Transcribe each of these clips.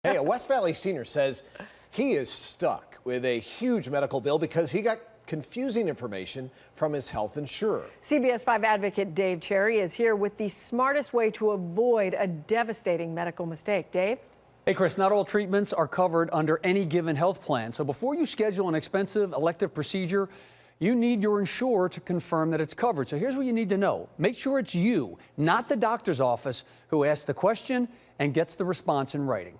Hey, a West Valley senior says he is stuck with a huge medical bill because he got confusing information from his health insurer. CBS 5 advocate Dave Cherry is here with the smartest way to avoid a devastating medical mistake. Dave? Hey, Chris, not all treatments are covered under any given health plan. So before you schedule an expensive elective procedure, you need your insurer to confirm that it's covered. So here's what you need to know. Make sure it's you, not the doctor's office, who asks the question and gets the response in writing.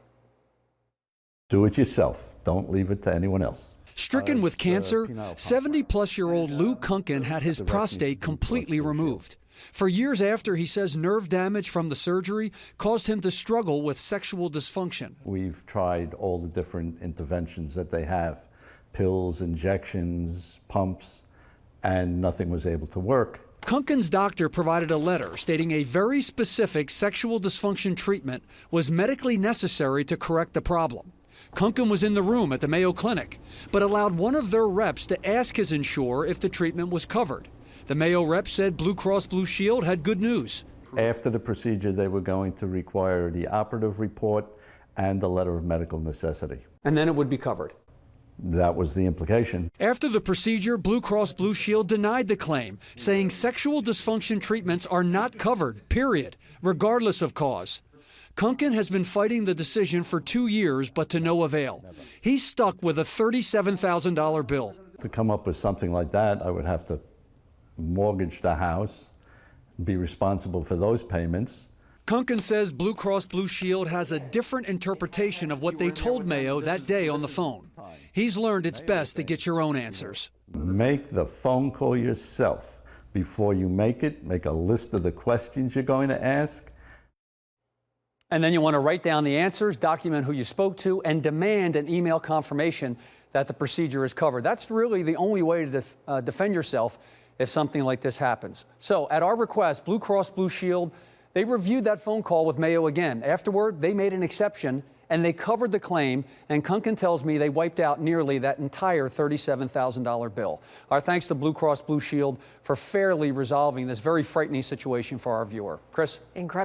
Do it yourself. Don't leave it to anyone else. Stricken with cancer, 70-plus-year-old Lou Cuncun had his prostate completely removed. For years after, he says nerve damage from the surgery caused him to struggle with sexual dysfunction. We've tried all the different interventions that they have, pills, injections, pumps, and nothing was able to work. Cuncun's doctor provided a letter stating a very specific sexual dysfunction treatment was medically necessary to correct the problem. Cuncun was in the room at the Mayo Clinic, but allowed one of their reps to ask his insurer if the treatment was covered. The Mayo rep said Blue Cross Blue Shield had good news. After the procedure, they were going to require the operative report and the letter of medical necessity. And then it would be covered. That was the implication. After the procedure, Blue Cross Blue Shield denied the claim, saying sexual dysfunction treatments are not covered, period, regardless of cause. Cuncun has been fighting the decision for 2 years, but to no avail. He's stuck with a $37,000 bill. To come up with something like that, I would have to mortgage the house, be responsible for those payments. Cuncun says Blue Cross Blue Shield has a different interpretation of what they told Mayo that day on the phone. He's learned it's best to get your own answers. Make the phone call yourself. Before you make it, make a list of the questions you're going to ask. And then you want to write down the answers, document who you spoke to, and demand an email confirmation that the procedure is covered. That's really the only way to defend yourself if something like this happens. So at our request, Blue Cross Blue Shield, they reviewed that phone call with Mayo again. Afterward, they made an exception and they covered the claim, and Cuncun tells me they wiped out nearly that entire $37,000 bill. Our thanks to Blue Cross Blue Shield for fairly resolving this very frightening situation for our viewer. Chris? Incredible.